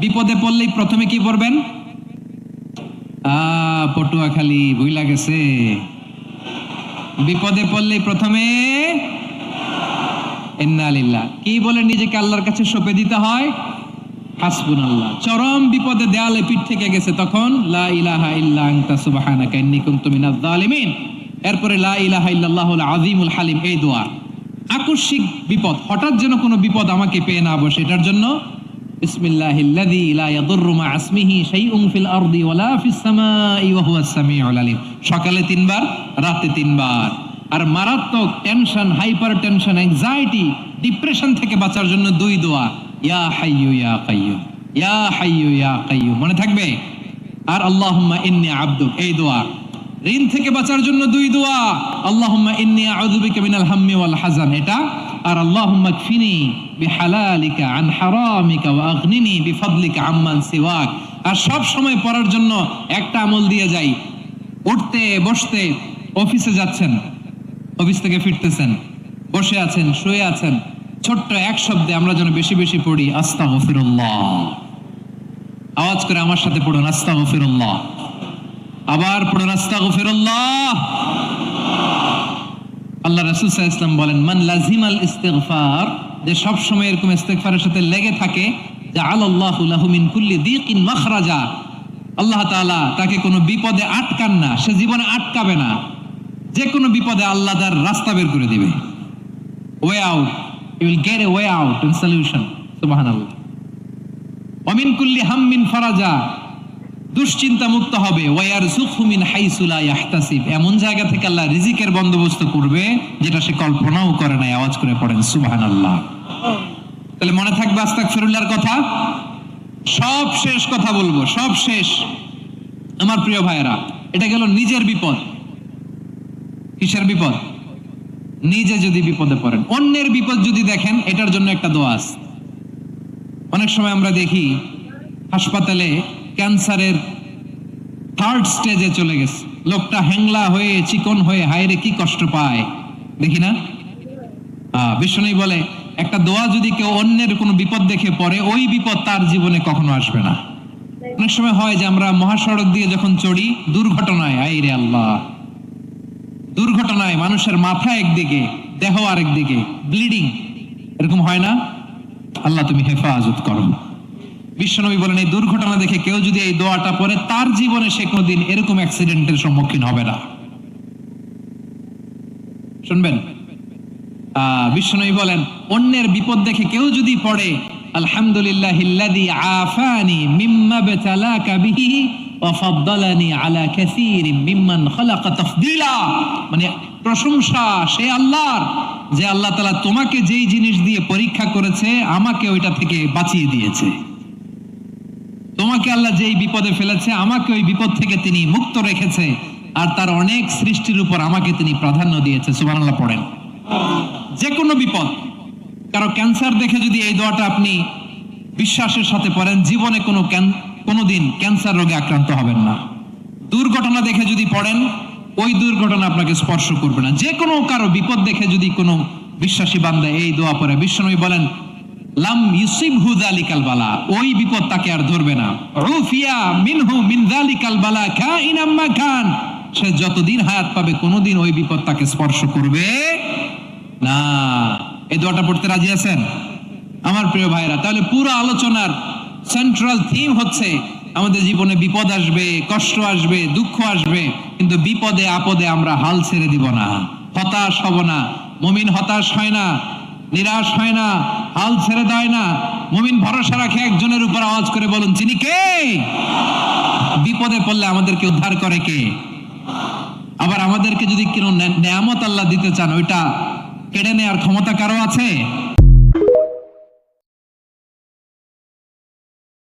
বিপদে পড়লেই প্রথমে কি পড়বেন? পটুয়াখালী ভুইলা গেছে। বিপদে পড়লেই প্রথমে ইন্না লিল্লাহ কি বলে নিজেকে আল্লাহর কাছে সঁপে দিতে হয়, হাসবুনাল্লাহ। চরম বিপদে দেয়ালে পিঠ থেকে গেছে, তখন লা ইলাহা ইল্লা আনতা সুবহানাকা ইন্নী কুনতু মিনাজ জালিমিন। এরপরে লা ইলাহা ইল্লাল্লাহুল আযীমুল হালিম, এই দোয়া। আকস্মিক বিপদ, হঠাৎ যেন কোনো বিপদ আমাকে পেয়ে না বসে, এটার জন্য বিসমিল্লাহিল্লাযী লা ইয়াদুররু মা ইসমিহি শাইউন ফিল আরদি ওয়ালা ফিস সামাই ওয়া হুয়াস সামিউল আলীম। সকালে 3 বার, রাতে 3 বার। আর মারাত্মক tension, hyper tension, anxiety, depression থেকে বাঁচার জন্য 2 দোয়া, ইয়া হাইয়্যু ইয়া কাইয়্যুম, ইয়া হাইয়্যু ইয়া কাইয়্যুম, মনে থাকবে। আর আল্লাহুম্মা ইন্নী আবদুক, এই দোয়া। ঋণ থেকে বাঁচার জন্য 2 দোয়া, আল্লাহুম্মা ইন্নী আউযু বিকা মিনাল হাম্মি ওয়াল হাযান, এটা। আর আল্লাহুম্মা কফিনি বিহালালিকা আন হারামিকা ওয়া আগনিনি বিফাদলিকা আম্মান সিওয়াক। আর সব সময় পড়ার জন্য একটা আমল দিয়ে যাই, উঠতে বসতে, অফিসে যাচ্ছেন, অফিস থেকে ফিরতেছেন, বসে আছেন, শুয়ে আছেন, ছোট্ট এক শব্দে আমরা যেন বেশি বেশি পড়ি আস্তাগফিরুল্লাহ। আওয়াজ করে আমার সাথে পড়ুন আস্তাগফিরুল্লাহ। আবার পড়ুন আস্তাগফিরুল্লাহ। আল্লাহ রাসূল সাল্লাল্লাহু আলাইহি ওয়াসাল্লাম বলেন, মান লাজিমাল ইস্তিগফার, যে সব সময় এরকম ইস্তিগফারের সাথে লেগে থাকে, জাআলাল্লাহু লাহু মিন কুল্লি দীকিন মাখরাজা, আল্লাহ তাআলা তাকে কোনো বিপদে আটকান না, সে জীবনে আটকাবে না। যে কোনো বিপদে আল্লাহ তার রাস্তা বের করে দিবে, way out, you will get a way out and solution. সুবহানাল্লাহ। ওয়া মিন কুল্লি হাম্মিন ফারাজা, দুশ্চিন্তা মুক্ত হবে। ওয়ায়ারযুকহু মিন হাইসু লা ইয়াহতাসিব, এমন জায়গা থেকে আল্লাহ রিজিকের বন্দোবস্ত করবে যেটা সে কল্পনাও করে নাই। আওয়াজ করে পড়েন সুবহানাল্লাহ। তাহলে মনে থাকবে আস্তাগফিরুল্লাহর কথা। সব শেষ কথা বলবো, সব শেষ আমার প্রিয় ভাইয়েরা। এটা গেল নিজের বিপদ। কিসের বিপদ? নিজে যদি বিপদে পড়েন। অন্যের বিপদ যদি দেখেন, এটার জন্য একটা দোয়া আছে। অনেক সময় আমরা দেখি হাসপাতালে ক্যান্সারের 3rd স্টেজে চলে গেছে, লোকটা হ্যাংলা হয়ে, চিকন হয়ে, হায়রে কি কষ্ট পায়, দেখি না? বিষ্ণু বলে, একটা দোয়া যদি কেউ অন্যের কোনো বিপদ দেখে পড়ে, ওই বিপদ তার জীবনে কখনো আসবে না। অনেক সময় হয় যে আমরা মহাসড়ক দিয়ে যখন চড়ি, দুর্ঘটনায়, আইরে আল্লাহ, দুর্ঘটনায় মানুষের মাথা একদিকে, দেহ আরেক দিকে, ব্লিডিং, এরকম হয় না? আল্লাহ তুমি হেফাজত করো। বিশ্বনবী বলেন, এই দুর্ঘটনা দেখে কেউ যদি এই দোয়াটা পড়ে, তার জীবনে সে কোনোদিন এরকম অ্যাক্সিডেন্টের সম্মুখীন হবে না। শুনবেন, বিশ্বনবী বলেন, অন্যের বিপদ দেখে কেউ যদি পড়ে, আলহামদুলিল্লাহিল্লাযী আফানি মিম্মা বতালাকা বিহি ওয়া ফাদ্দালানি আলা কাসীরিম মিম্মান খালাকা তাফদীলা, মানে প্রশংসা সে আল্লাহর, যে আল্লাহ তাআলা তোমাকে যেই জিনিস দিয়ে পরীক্ষা করেছে, আমাকে ওইটা থেকে বাঁচিয়ে দিয়েছে। তোমাকে আল্লাহ যেই বিপদে ফেলেছে, আমাকে ওই বিপদ থেকে তিনি মুক্ত রেখেছে, আর তার অনেক সৃষ্টির উপর আমাকে তিনি প্রাধান্য দিয়েছে। সুবহানাল্লাহ পড়েন। যে কোনো বিপদ, কারো ক্যান্সার দেখে যদি এই দোয়াটা আপনি বিশ্বাসের সাথে পড়েন, জীবনে কোনোদিন ক্যান্সার রোগে আক্রান্ত হবেন না। দুর্ঘটনা দেখে যদি পড়েন, ওই দুর্ঘটনা আপনাকে স্পর্শ করবে না। যে কোনো কারো বিপদ দেখে যদি কোনো বিশ্বাসী বান্দা এই দোয়া পড়ে, বিশ্বনবী বলেন, লাম ইউসিবহু যালিকাল বালা, ওই বিপদ তাকে আর ধরবে না। উফিয়া মিনহু মিন যালিকাল বালা কাইনাম মা কান, সে যতদিন হায়াত পাবে কোনোদিন ওই বিপদ তাকে স্পর্শ করবে না। এই দোয়াটা পড়তে রাজি আছেন আমার প্রিয় ভাইরা? তাহলে পুরো আলোচনার সেন্ট্রাল থিম হচ্ছে, আমাদের জীবনে বিপদ আসবে, কষ্ট আসবে, দুঃখ আসবে, কিন্তু বিপদে আপদে আমরা হাল ছেড়ে দিব না, হতাশ হব না। মুমিন হতাশ হয় না, নিরাশ হয় না, হাল ছেড়ে দেয় না। মুমিন ভরসা রাখে একজনের উপর। আওয়াজ করে বলুন, যিনি কে? বিপদে পড়লে আমাদেরকে উদ্ধার করে কে? আবার আমাদেরকে যদি কোনো নেয়ামত আল্লাহ দিতে চান, ওইটা কেড়ে নেওয়ার ক্ষমতা কারো আছে?